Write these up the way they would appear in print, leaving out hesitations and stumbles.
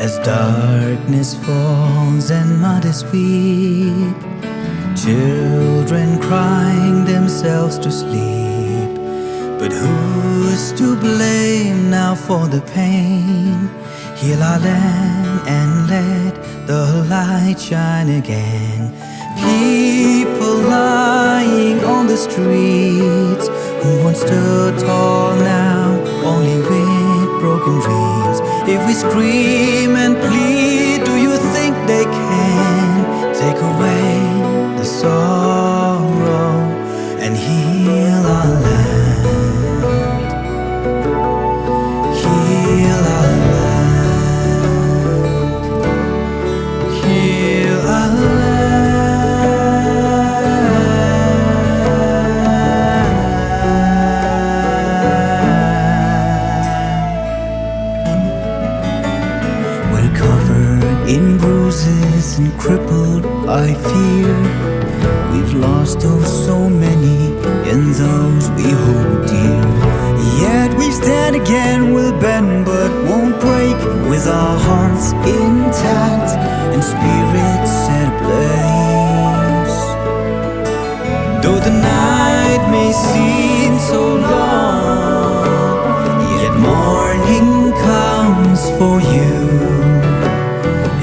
As darkness falls and mothers weep, children crying themselves to sleep. But who's to blame now for the pain? Heal our land and let the light shine again. People lying on the streets who once stood tall now only with broken dreams. If we scream and plead, do you think they can take away the sorrow and heal our land? Heal our land. Heal our land. We're covered in bruises and crippled by fear. We've lost oh so many and those we hold dear. Yet we stand again, we'll bend but won't break, with our hearts intact and spirits set ablaze. Though the night may seem so long, yet morning comes for you.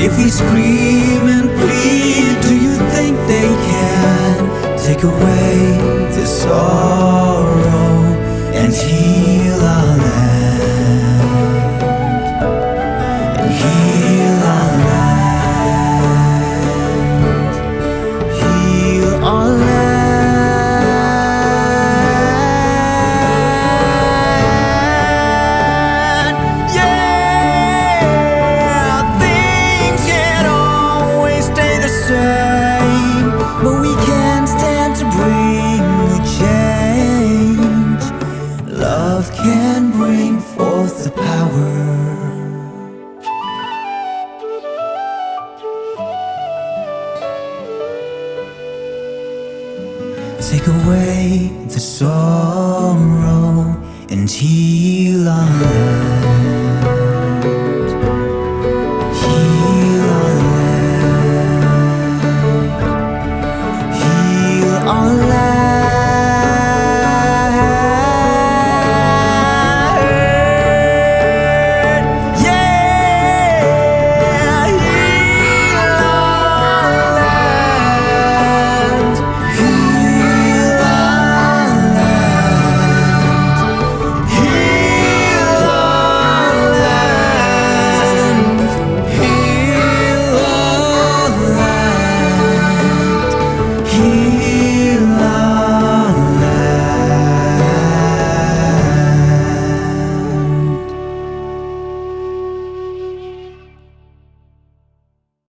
If we scream and plead, do you think they can take away the sorrow and heal our land? And heal our land. Heal our land. But we can't stand to bring a change. Love can bring forth the power. Take away the sorrow and heal our land.